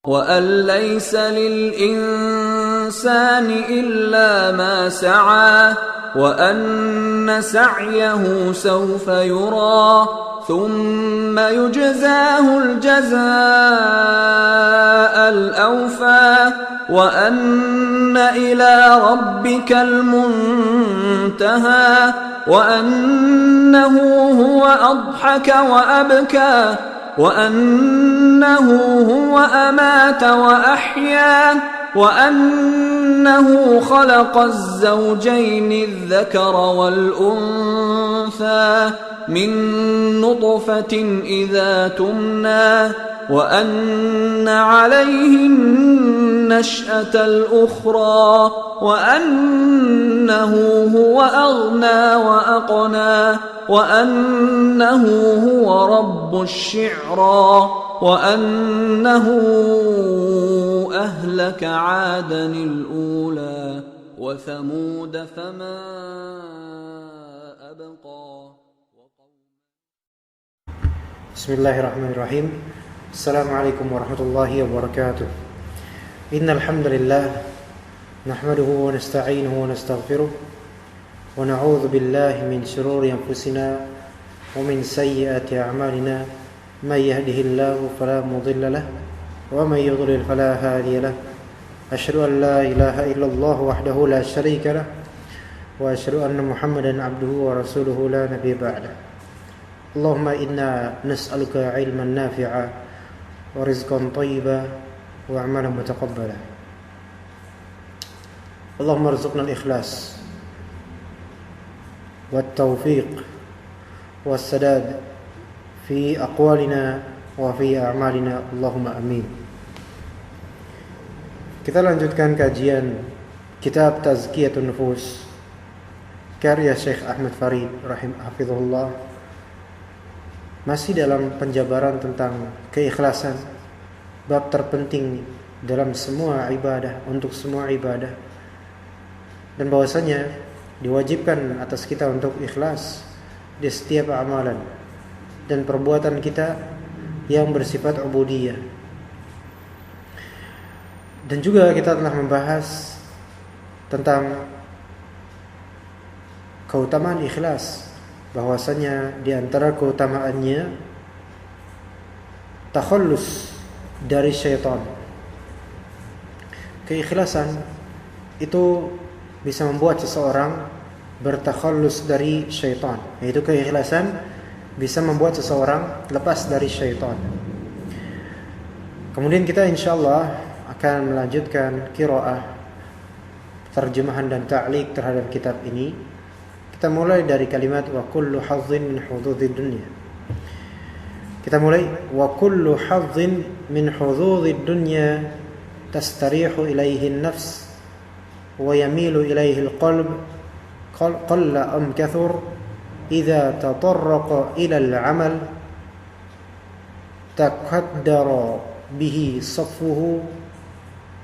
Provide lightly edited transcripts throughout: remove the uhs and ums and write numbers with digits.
وأن ليس للإنسان إلا ما سعى وأن سعيه سوف يرى ثم يجزاه الجزاء الأوفى وأن إلى ربك المنتهى وأنه هو أضحك وأبكى وأنه هو أمات وأحيا وأنه خلق الزوجين الذكر والأنثى من نطفة إذا تمنى وأن عليه النشأة الأخرى وأنه هو أغنى وأقنى وأنه هو رب الشعرى وأنه أهلك عادا الأولى وثمود فما أبقى. Bismillahirrahmanirrahim. Assalamualaikum warahmatullahi wabarakatuh. Innal hamdalillah nahmaduhu wa nasta'inuhu wa nastaghfiruh wa na'udzu billahi min shururi anfusina wa min sayyiati a'malina may yahdihillahu fala mudilla lahu wa may yudlil fala hadiya lahu. Asyhadu an la ilaha illallah wahdahu la syarika lahu wa asyhadu anna Muhammadan 'abduhu wa rasuluhu la nabiyya ba'dahu. Allahumma inna nas'aluka ilman nafi'a wa rizqan thayyiban wa 'amalan mutaqabbala. Allahumma arzuqna al-ikhlas wat tawfiq was sadad fi aqwalina wa fi a'malina. Allahumma amin. Kita lanjutkan kajian kitab Tazkiyatun Nufus karya Syekh Ahmad Farid hafizahullah. Masih dalam penjabaran tentang keikhlasan, bab terpenting dalam semua ibadah, untuk semua ibadah, dan bahwasanya diwajibkan atas kita untuk ikhlas di setiap amalan dan perbuatan kita yang bersifat ubudiyah. Dan juga kita telah membahas tentang keutamaan ikhlas, bahwasanya di antara keutamaannya takhallus dari syaitan. Keikhlasan itu bisa membuat seseorang bertakhallus dari syaitan, yaitu keikhlasan bisa membuat seseorang lepas dari syaitan. Kemudian kita insyaallah akan melanjutkan qiraah, terjemahan dan ta'liq terhadap kitab ini. Kita mulai dari kalimat wa kullu hazzin min hududid dunya. Kita mulai wa kullu hazzin min hududid dunya tastarihu ilayhi an-nafs wa yamilu ilayhi al-qalb qalla am kathur idza tatarraqa ila al-amal taqaddara bihi saffuhu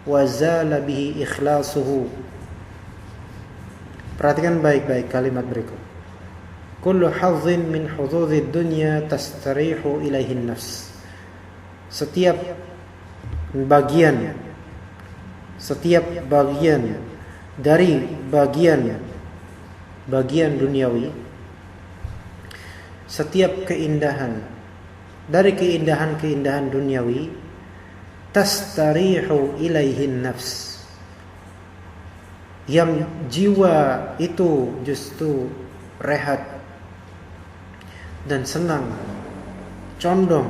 wa zala bihi ikhlasuhu. Perhatikan baik-baik kalimat berikut. Kullu hazzin min hududid dunya tastarihu ilaihi nafs. Setiap bagian dari bagian duniawi, setiap keindahan dari keindahan duniawi, tastarihu ilaihi nafs, yang jiwa itu justru rehat dan senang, condong.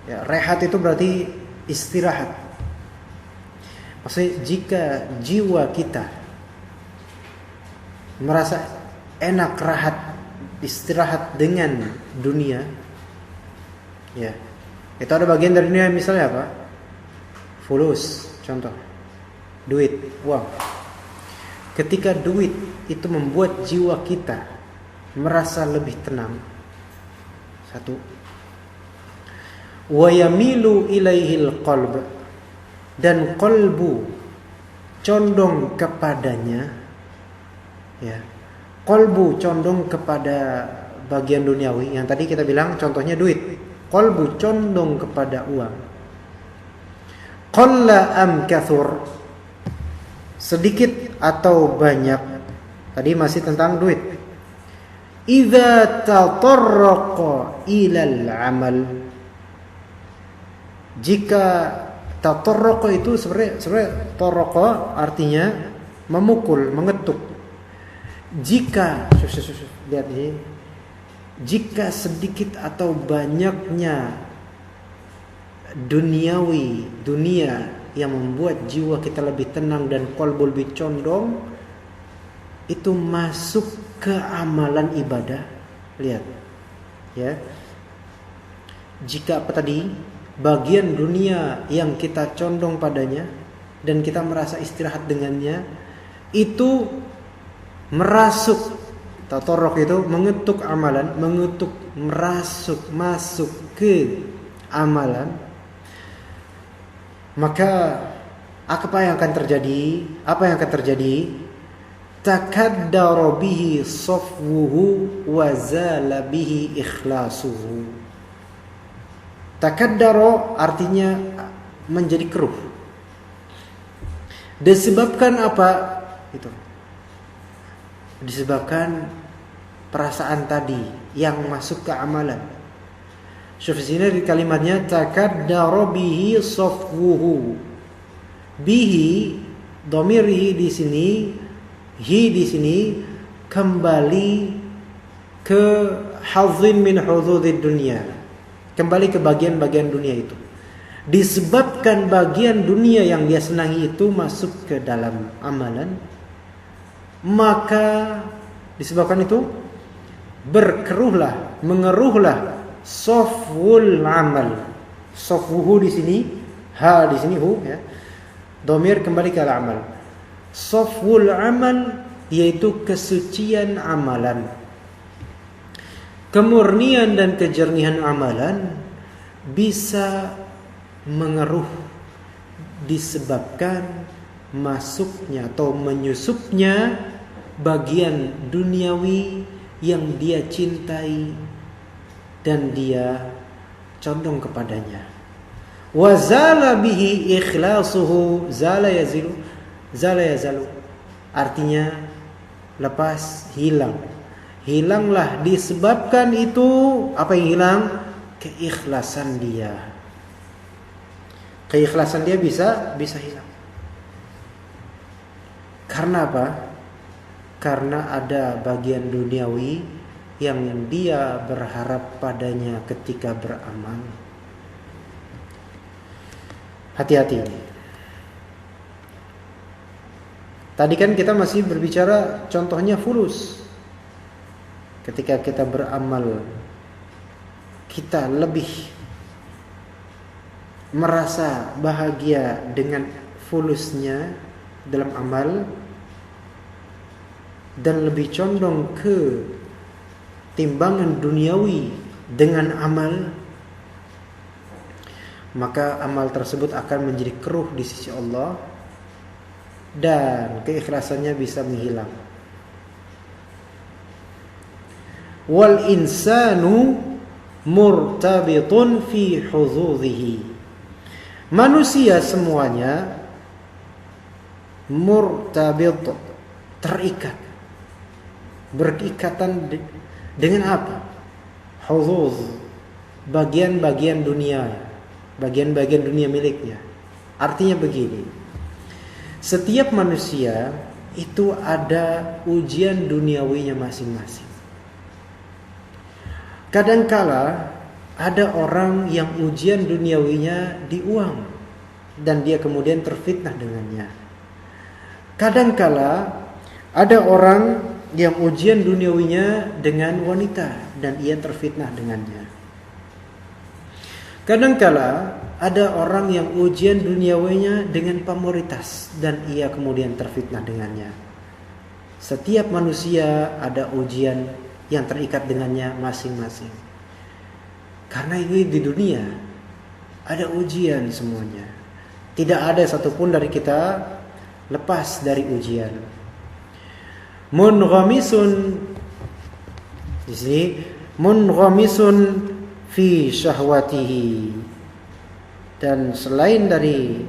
Ya, rehat itu berarti istirahat. Maksudnya jika jiwa kita merasa enak, rahat, istirahat dengan dunia, ya, itu ada bagian dari dunia, misalnya apa? Fulus, contoh. Duit, uang. Ketika duit itu membuat jiwa kita merasa lebih tenang, satu, wa yamilu ilaihil qalb, dan qalbu condong kepadanya, ya, qalbu condong kepada bagian duniawi. Yang tadi kita bilang contohnya duit, qalbu condong kepada uang. qalla am kathur, sedikit atau banyak. Tadi masih tentang duit. Idza tatarraqa ilal amal, jika tatarraqa itu sebenarnya tarraqa artinya memukul, mengetuk. Jika lihat ini, jika sedikit atau banyaknya dunia yang membuat jiwa kita lebih tenang dan qalbu lebih condong, itu masuk ke amalan ibadah. Lihat ya, jika apa tadi, bagian dunia yang kita condong padanya dan kita merasa istirahat dengannya, itu merasuk. Tatorok itu mengetuk amalan, masuk ke amalan. Maka apa yang akan terjadi? Takaddara bihi safwuhu wa zala bihi ikhlasuhu. Takaddara artinya menjadi keruh. Disebabkan apa? Itu. Disebabkan perasaan tadi yang masuk ke amalan. Syuf sini di kalimatnya takaddara bihi safwuhu. Bihi, dhamirihi di sini, hi di sini kembali ke hadzin min hudzudid dunia, kembali ke bagian-bagian dunia itu. Disebabkan bagian dunia yang dia senangi itu masuk ke dalam amalan, maka disebabkan itu berkeruhlah, mengeruhlah safwul amal. Safwuhu di sini, ha di sini hu ya. Dhamir kembali ke amal. Safwul amal yaitu kesucian amalan. Kemurnian dan kejernihan amalan bisa mengeruh disebabkan masuknya atau menyusupnya bagian duniawi yang dia cintai dan dia condong kepadanya. Wa zala bihi ikhlasuhu, zala yazilu, artinya lepas, hilang. Hilanglah disebabkan itu, apa yang hilang? Keikhlasan dia. Keikhlasan dia bisa hilang. Karena apa? Karena ada bagian duniawi yang dia berharap padanya ketika beramal. Hati-hati. Tadi kan kita masih berbicara contohnya fulus. Ketika kita beramal, kita lebih merasa bahagia dengan fulusnya dalam amal dan lebih condong ke timbangan duniawi dengan amal, maka amal tersebut akan menjadi keruh di sisi Allah dan keikhlasannya bisa menghilang. Wal insanu murtabitun fi huzudhihi. Manusia semuanya murtabit, terikat, berikatan dengan apa? Huzuz, bagian-bagian dunia, bagian-bagian dunia miliknya. Artinya begini, setiap manusia itu ada ujian duniawinya masing-masing. Kadangkala ada orang yang ujian duniawinya di uang dan dia kemudian terfitnah dengannya. Kadangkala ada orang yang ujian duniawinya dengan wanita dan ia terfitnah dengannya. Kadangkala ada orang yang ujian duniawinya dengan pamoritas dan ia kemudian terfitnah dengannya. Setiap manusia ada ujian yang terikat dengannya masing-masing. Karena ini di dunia ada ujian semuanya. Tidak ada satupun dari kita lepas dari ujian. Munghamisun, di sini munghamisun fi syahwatihi, dan selain dari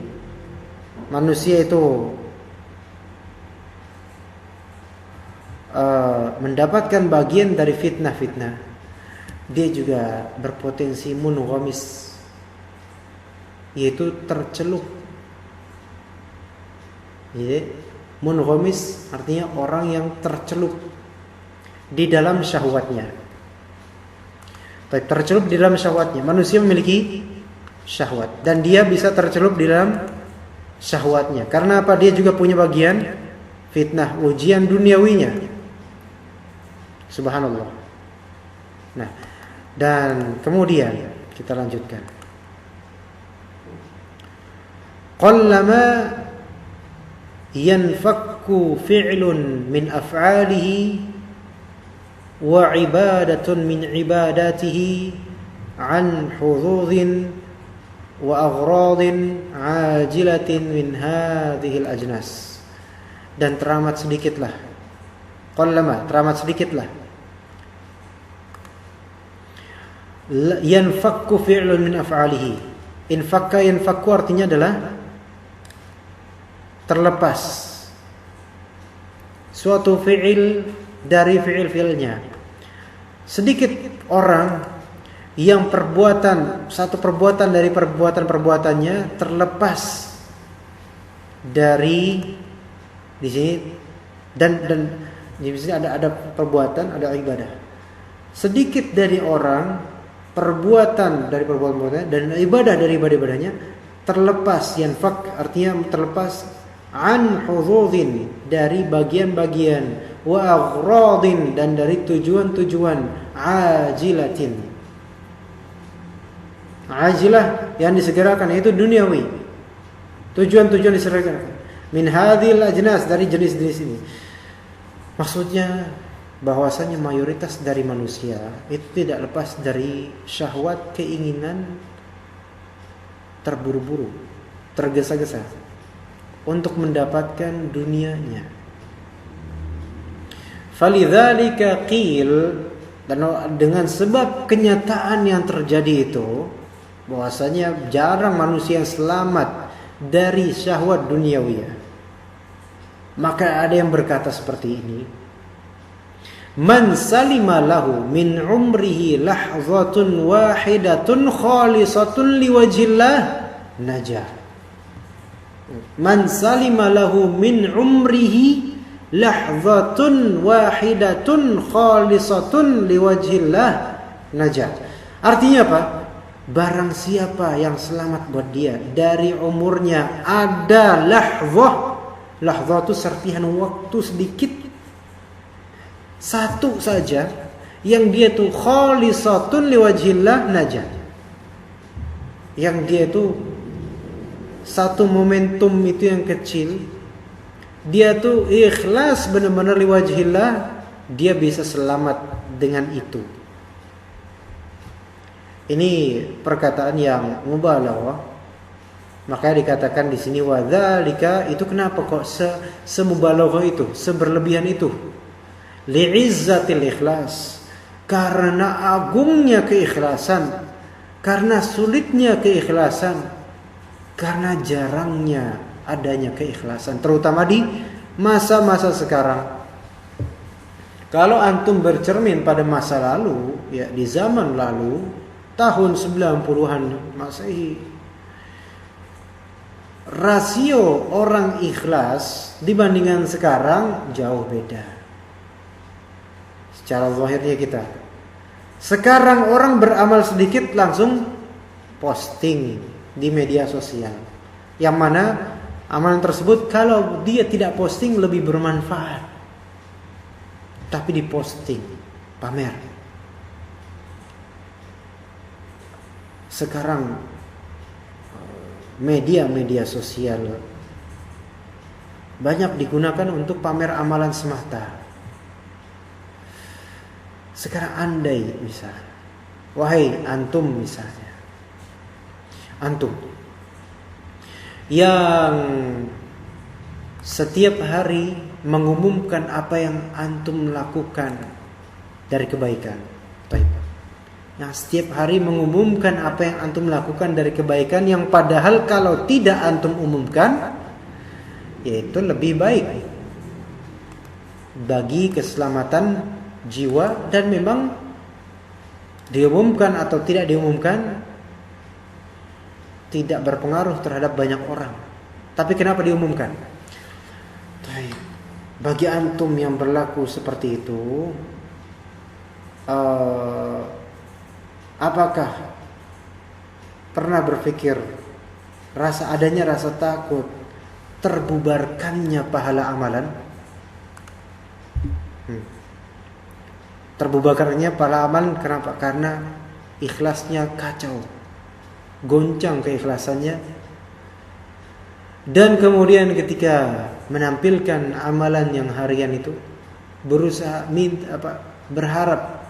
manusia itu mendapatkan bagian dari fitnah-fitnah, dia juga berpotensi munughamis, yaitu tercelup. Jadi, munughamis artinya orang yang tercelup di dalam syahwatnya. Tercelup di dalam syahwatnya. Manusia memiliki syahwat dan dia bisa tercelup di dalam syahwatnya. Karena apa? Dia juga punya bagian fitnah, ujian duniawinya. Subhanallah. Nah, dan kemudian kita lanjutkan. Qallama yanfakku fi'lun min af'alihi wa ibadatun min ibadatihi an hududin wa aghradin ajilatin min hadhil ajnas. Dan teramat sedikitlah, qallama, teramat sedikitlah, yanfakku fi'lun min af'alihi. Infakka, yanfakku artinya adalah terlepas suatu fi'il dari fi'il-fi'ilnya. Sedikit orang yang satu perbuatan dari perbuatan-perbuatannya terlepas dari di sini dan di sini ada perbuatan, ada ibadah. Sedikit dari orang perbuatan dari perbuatan dan ibadah dari ibadah-ibadahnya terlepas, yanfak artinya terlepas, an hududin dari bagian-bagian, wa aghradin dan dari tujuan-tujuan, ajilatin. Ajilah yang disegerakan itu duniawi. Tujuan-tujuan disegerakan. Min hadhil ajnas, dari jenis-jenis ini. Maksudnya bahwasanya mayoritas dari manusia itu tidak lepas dari syahwat, keinginan terburu-buru, tergesa-gesa untuk mendapatkan dunianya. Falidzalika qil, dan dengan sebab kenyataan yang terjadi itu, bahwasanya jarang manusia yang selamat dari syahwat duniawiyah, maka ada yang berkata seperti ini: man salima lahu min umrihi lahzatun wahidatun khalisatun liwajhillah najah. Man salima lahu min umrihi lahzatun wahidatun khalisatun liwajhillah najah. Artinya apa? Barang siapa yang selamat buat dia dari umurnya ada lahzah. Lahzah itu serpihan waktu sedikit, satu saja, yang dia tuh khalisatun liwajhillah najah, yang dia tuh satu momentum itu yang kecil, dia tuh ikhlas benar-benar liwajhillah, dia bisa selamat dengan itu. Ini perkataan yang mubalaghah, maka dikatakan di sini wadzalika, itu kenapa kok semubalaghah itu, seberlebihan itu? Li'izzatil ikhlas, karena agungnya keikhlasan, karena sulitnya keikhlasan, karena jarangnya adanya keikhlasan, terutama di masa-masa sekarang. Kalau antum bercermin pada masa lalu, ya di zaman lalu, tahun 90-an Masehi, rasio orang ikhlas dibandingkan sekarang jauh beda. Secara zahirnya kita, sekarang orang beramal sedikit langsung posting di media sosial, yang mana amalan tersebut kalau dia tidak posting lebih bermanfaat, tapi diposting, pamer. Sekarang media sosial banyak digunakan untuk pamer amalan semata. Sekarang andai misalnya, wahai antum misalnya, antum yang setiap hari mengumumkan apa yang antum lakukan dari kebaikan, yang setiap hari mengumumkan apa yang antum lakukan dari kebaikan, yang padahal kalau tidak antum umumkan yaitu lebih baik bagi keselamatan jiwa, dan memang diumumkan atau tidak diumumkan tidak berpengaruh terhadap banyak orang. Tapi kenapa diumumkan? Bagi antum yang berlaku seperti itu, apakah pernah berpikir adanya rasa takut terbubarkannya pahala amalan? Terbubarkannya pahala amalan kenapa? Karena ikhlasnya kacau, goncang keikhlasannya, dan kemudian ketika menampilkan amalan yang harian itu berusaha berharap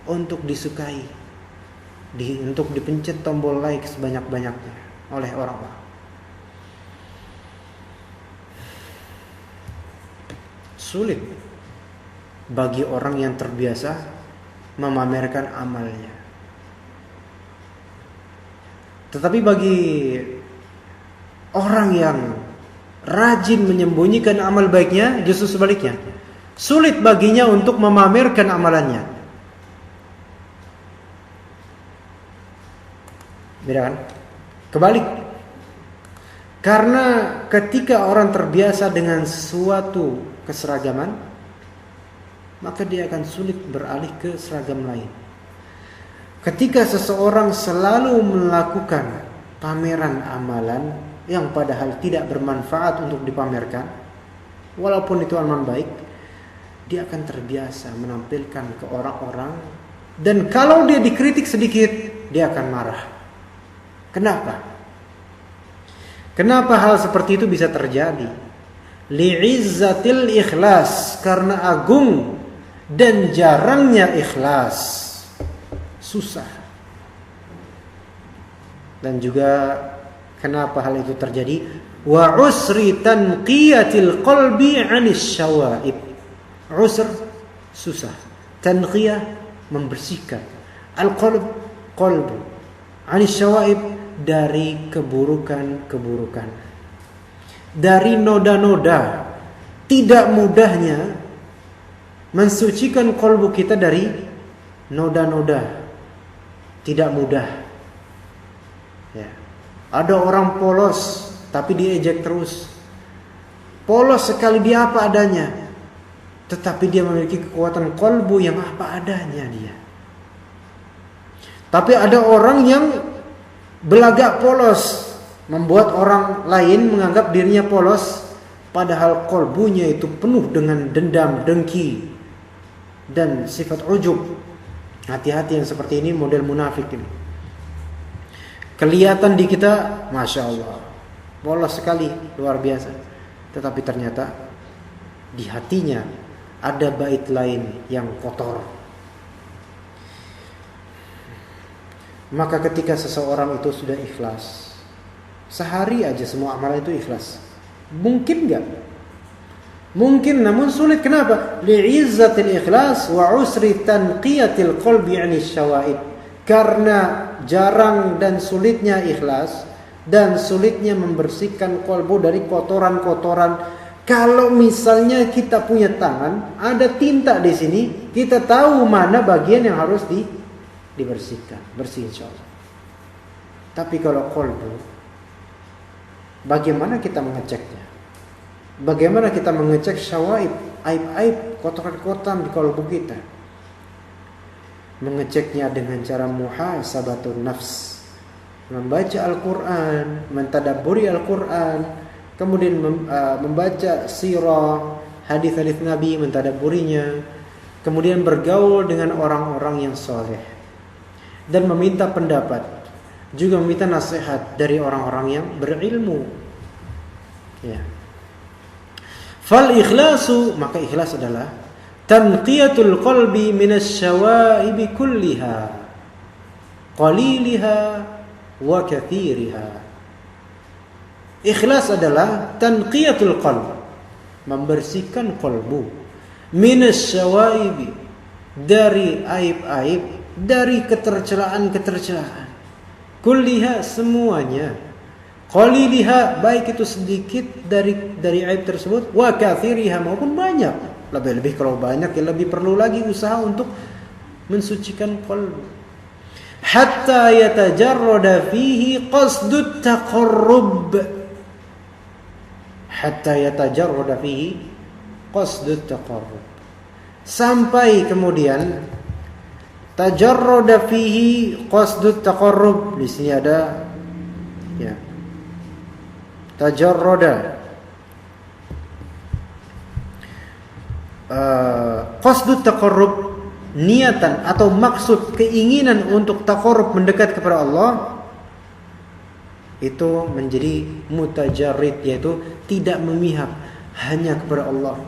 untuk disukai, untuk dipencet tombol like sebanyak-banyaknya oleh orang-orang. Sulit bagi orang yang terbiasa memamerkan amalnya. Tetapi bagi orang yang rajin menyembunyikan amal baiknya, justru sebaliknya, sulit baginya untuk memamerkan amalannya. Beda kan? Kebalik. Karena ketika orang terbiasa dengan suatu keseragaman, maka dia akan sulit beralih ke seragam lain. Ketika seseorang selalu melakukan pameran amalan yang padahal tidak bermanfaat untuk dipamerkan, walaupun itu amalan baik, dia akan terbiasa menampilkan ke orang-orang, dan kalau dia dikritik sedikit, dia akan marah. Kenapa? Kenapa hal seperti itu bisa terjadi? Li'izzatil ikhlas, karena agung dan jarangnya ikhlas. Susah. Dan juga kenapa hal itu terjadi? Wa usri tanqiyatil qalbi 'anis syawaib. Usr, susah. Tanqiyah, membersihkan. Qalbu 'anis syawaib, dari keburukan-keburukan, dari noda-noda. Tidak mudahnya mensucikan kalbu kita dari noda-noda. Tidak mudah. Ya. Ada orang polos tapi diejek terus. Polos sekali dia apa adanya, tetapi dia memiliki kekuatan kalbu yang apa adanya dia. Tapi ada orang yang belagak polos, membuat orang lain menganggap dirinya polos, padahal kalbunya itu penuh dengan dendam, dengki, dan sifat ujub. Hati-hati yang seperti ini, model munafik ini. Kelihatan di kita, Masya Allah, polos sekali, luar biasa. Tetapi ternyata di hatinya ada bait lain yang kotor. Maka ketika seseorang itu sudah ikhlas, sehari aja semua amalan itu ikhlas, mungkin gak? Mungkin, namun sulit. Kenapa? Li'izzatil ikhlas wa usri tanqiyatil qalbi 'anis syawaib. Karena jarang dan sulitnya ikhlas, dan sulitnya membersihkan kalbu dari kotoran-kotoran. Kalau misalnya kita punya tangan, ada tinta di sini, kita tahu mana bagian yang harus dibersihkan, bersih insyaallah. Tapi kalau kalbu, bagaimana kita mengeceknya? Bagaimana kita mengecek syawaib, aib-aib, kotoran-kotoran di kalbu kita? Mengeceknya dengan cara muhasabatun nafs, membaca Al-Quran, mentadabburi Al-Quran, kemudian membaca sirah, hadis-hadis Nabi, mentadabburinya, kemudian bergaul dengan orang-orang yang soleh, dan meminta pendapat, juga meminta nasihat dari orang-orang yang berilmu. Ya. Fal ikhlasu, maka ikhlas adalah tanqiyatul qalbi minasy syawaibi kulliha, qaliliha wa katsiriha. Ikhlas adalah tanqiyatul qalb, membersihkan kalbu, minasy syawaibi, dari aib-aib, dari ketercelaan-ketercelaan, kulliha, semuanya, qaliliha, baik itu sedikit dari aib tersebut, wa katsiriha, maupun banyak. Lebih-lebih kalau banyak ya lebih perlu lagi usaha untuk mensucikan qalbu. Hatta yatajarrada fihi qasdut taqarrub. Hatta yatajarrada fihi qasdut taqarrub. Sampai kemudian tajarrada fihi qasdut taqarrub. Di sini ada ya. Tajarrada qasdut taqarrub, niatan atau maksud keinginan untuk taqarrub, mendekat kepada Allah, itu menjadi mutajarrid, yaitu tidak memihak, hanya kepada Allah.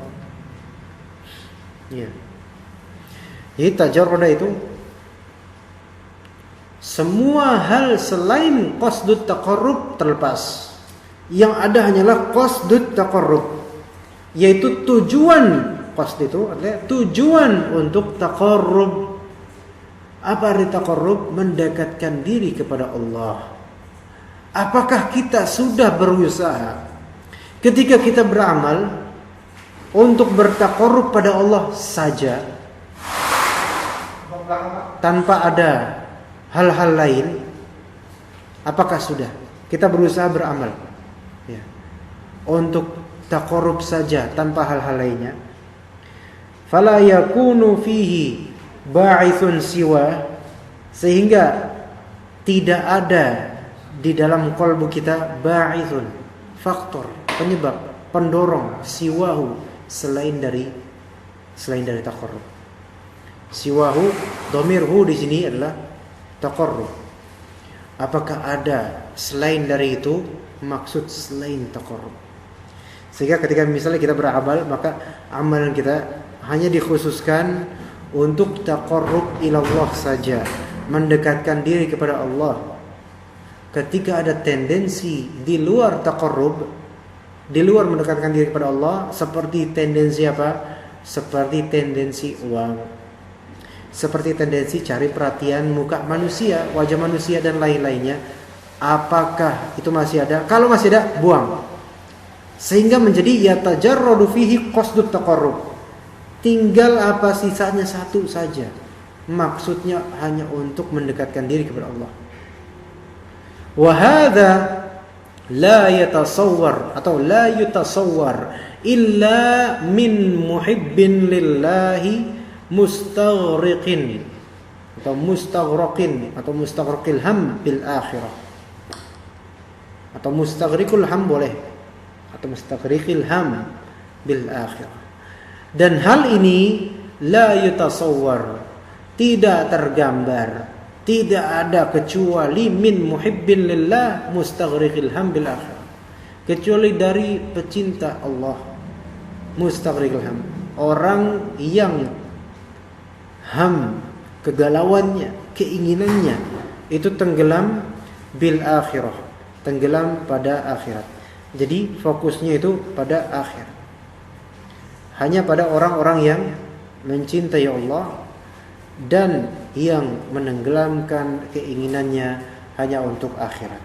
Ya. Jadi tajarruda itu semua hal selain qasdut taqarrub terlepas. Yang ada hanyalah qasdut taqarrub, yaitu tujuan. Qasd itu adalah tujuan untuk taqarrub. Apa arti taqarrub? Mendekatkan diri kepada Allah. Apakah kita sudah berusaha ketika kita beramal untuk bertaqarrub pada Allah saja, tanpa ada hal-hal lain? Apakah sudah kita berusaha beramal ya, untuk taqarrub saja tanpa hal-hal lainnya? Fala yakunu fihi ba'ithun siwa, sehingga tidak ada di dalam qalbu kita ba'ithun, faktor, penyebab, pendorong, siwahu, selain dari taqarrub. Siwahu, dhamir hu di sini adalah taqarrub. Apakah ada selain dari itu? Maksud selain taqarrub. Sehingga ketika misalnya kita beramal, maka amalan kita hanya dikhususkan untuk taqarrub ilallah saja, mendekatkan diri kepada Allah. Ketika ada tendensi di luar taqarrub, di luar mendekatkan diri kepada Allah, seperti tendensi apa? Seperti tendensi uang, seperti tendensi cari perhatian muka manusia, wajah manusia dan lain-lainnya. Apakah itu masih ada? Kalau masih ada, buang. Sehingga menjadi yatajarradu fihi qasdut taqarrub. Tinggal apa sisanya satu saja, maksudnya hanya untuk mendekatkan diri kepada Allah. Wa hadza la yatasawwar atau la yutasawwar illa min muhibbin lillahi mustaghriqin atau mustaghraqin atau mustaghraqil ham bil akhirah, atau mustaghriqul ham boleh, atau mustaghriqil ham bil akhirah. Dan hal ini la yutasawwar, tidak tergambar, tidak ada kecuali min muhibbin lillah mustaghriqil ham bil akhirah, kecuali dari pecinta Allah, mustaghriqil ham, orang yang ham, kegalauannya, keinginannya itu tenggelam bil akhirah, tenggelam pada akhirat. Jadi fokusnya itu pada akhirat. Hanya pada orang-orang yang mencintai Allah dan yang menenggelamkan keinginannya hanya untuk akhirat.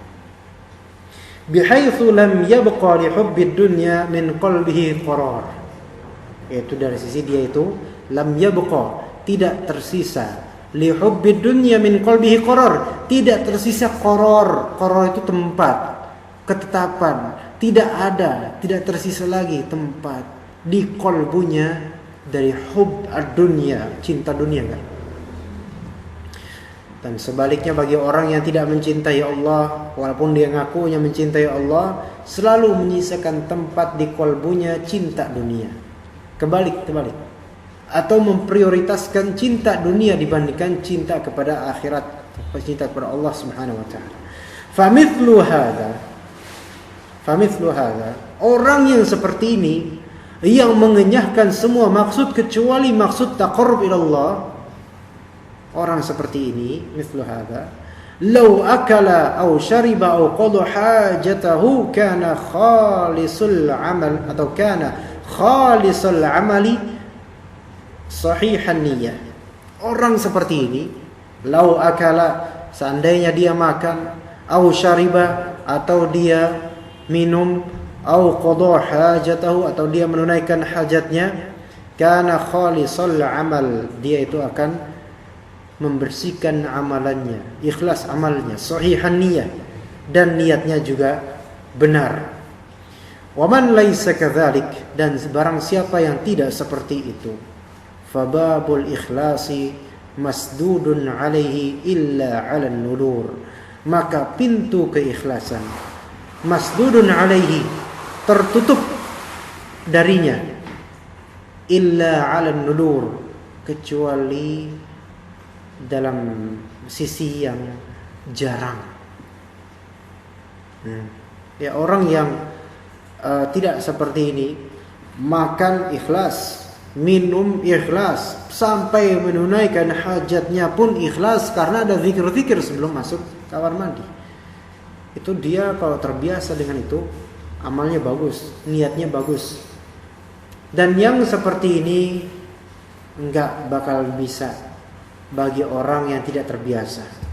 Bihaitsu lam yabqa li hubbid dunya min qalbihi qarar. Yaitu dari sisi dia itu lam yabqa, tidak tersisa, li hubbid dunya min qalbihi qarar, tidak tersisa qarar. Qarar itu tempat, ketetapan, tidak ada, tidak tersisa lagi tempat di qalbunya dari hub ad-dunya, cinta dunia kan. Dan sebaliknya bagi orang yang tidak mencintai Allah, walaupun dia ngakunya mencintai Allah, selalu menyisakan tempat di qalbunya cinta dunia. Kebalik. Atau memprioritaskan cinta dunia dibandingkan cinta kepada akhirat, cinta kepada Allah Subhanahu wa taala. Famithlu hadza, orang yang seperti ini, yang mengenyahkan semua maksud kecuali maksud taqarrub ilallah, orang seperti ini, mithlu hadza, law akala aw shariba aw qada hajatahu kana khalisul amal atau kana khalisul amali sahihan niyyah. Orang seperti ini, law akala, seandainya dia makan, aw shariba atau dia minum, au qada hajatahu, atau dia menunaikan hajatnya, kana khalisal amal, dia itu akan membersihkan amalannya, ikhlas amalnya, sahihan niyah, dan niatnya juga benar. Wa man laisa kadzalik, dan barang siapa yang tidak seperti itu, fababul ikhlasi masdudun alaihi illa 'alan nudur, maka pintu keikhlasan masdudun alaihi, tertutup darinya, illa 'alan nudur, kecuali dalam sisi yang jarang. Ya, orang yang tidak seperti ini, makan ikhlas, minum ikhlas, sampai menunaikan hajatnya pun ikhlas karena ada zikir-zikir sebelum masuk kamar mandi. Itu dia kalau terbiasa dengan itu, amalnya bagus, niatnya bagus. Dan yang seperti ini enggak bakal bisa bagi orang yang tidak terbiasa.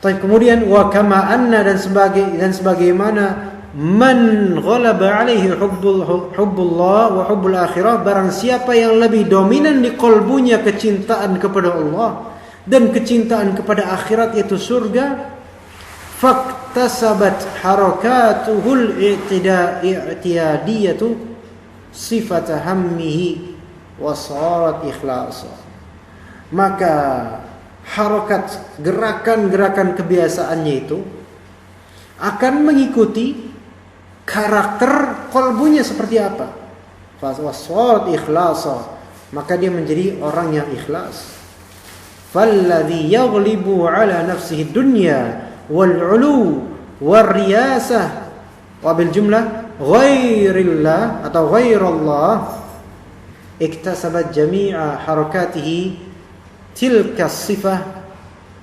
Kemudian wa kama anna, dan sebagaimana man ghalaba alaihi hubbullah wa hubbul akhirah, barang siapa yang lebih dominan di qalbunya kecintaan kepada Allah dan kecintaan kepada akhirat, yaitu surga, faktasabat harakatuhul i'tiyadiyatu sifat hammihi wa sarat ikhlasa, maka harakat, gerakan-gerakan kebiasaannya itu akan mengikuti karakter qalbunya seperti apa. Waswarat ikhlasa, maka dia menjadi orang yang ikhlas. Falladhi yaghlibu ala nafsihi dunya wal 'ulu war riyasah, wa bil jumlah ghairillah atau ghairallah, iktasabat jami'a harakatihi tilka sifah,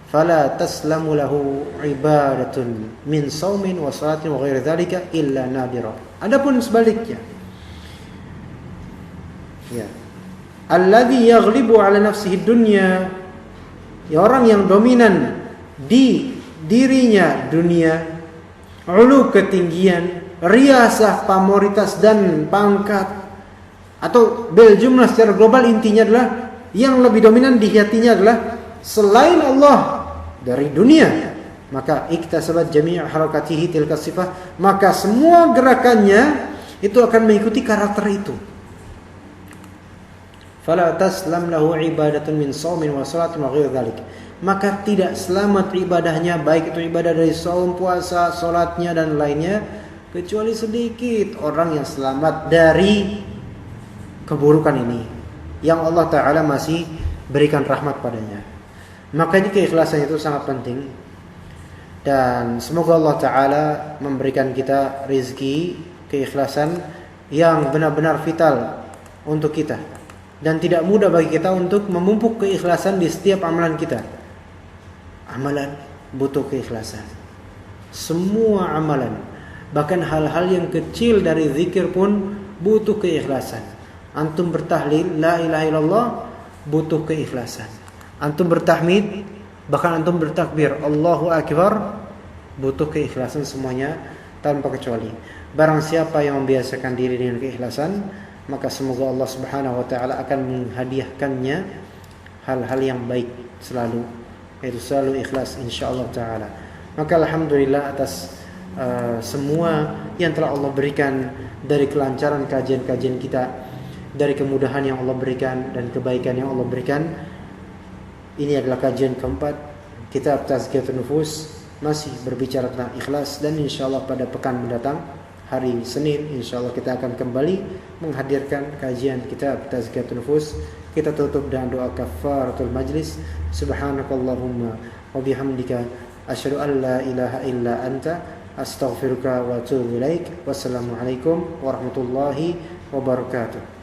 fala taslamu lahu ibadatun min saumin wa salatin wa ghairi dzalika illa nadira. Adapun sebaliknya, ya, alladhi yaghlibu ala nafsihi dunya, ya, orang yang dominan di dirinya dunia, ulu ketinggian, riyasah pamoritas dan pangkat, atau bil jumlah secara global intinya adalah yang lebih dominan di hatinya adalah selain Allah dari dunia, maka iktasabat jami' harakatihi tilka sifah, maka semua gerakannya itu akan mengikuti karakter itu. Fala taslam lahu ibadatun min shaumin wa salatin wa ghairi dzalik, maka tidak selamat ibadahnya, baik itu ibadah dari saum, puasa, salatnya dan lainnya, kecuali sedikit orang yang selamat dari keburukan ini, yang Allah Ta'ala masih berikan rahmat padanya. Makanya keikhlasan itu sangat penting. Dan semoga Allah Ta'ala memberikan kita rezeki keikhlasan yang benar-benar vital untuk kita. Dan tidak mudah bagi kita untuk memupuk keikhlasan di setiap amalan kita. Amalan butuh keikhlasan. Semua amalan, bahkan hal-hal yang kecil dari zikir pun butuh keikhlasan. Antum bertahlil la ilaha illallah butuh keikhlasan. Antum bertahmid, bahkan antum bertakbir Allahu akbar, butuh keikhlasan semuanya tanpa kecuali. Barang siapa yang membiasakan diri dengan keikhlasan, maka semoga Allah Subhanahu wa taala akan menghadiahkannya hal-hal yang baik selalu, yaitu selalu ikhlas insyaallah taala. Maka alhamdulillah atas semua yang telah Allah berikan dari kelancaran kajian-kajian kita, dari kemudahan yang Allah berikan dan kebaikan yang Allah berikan. Ini adalah kajian keempat kitab Tazkiyatun Nufus, masih berbicara tentang ikhlas, dan insyaallah pada pekan mendatang hari Senin insyaallah kita akan kembali menghadirkan kajian kitab Tazkiyatun Nufus. Kita tutup dengan doa kafaratul majlis. Subhanakallahumma wa bihamdika asyhadu an la ilaha illa anta astaghfiruka wa atubu ilaik. Wassalamualaikum warahmatullahi wabarakatuh.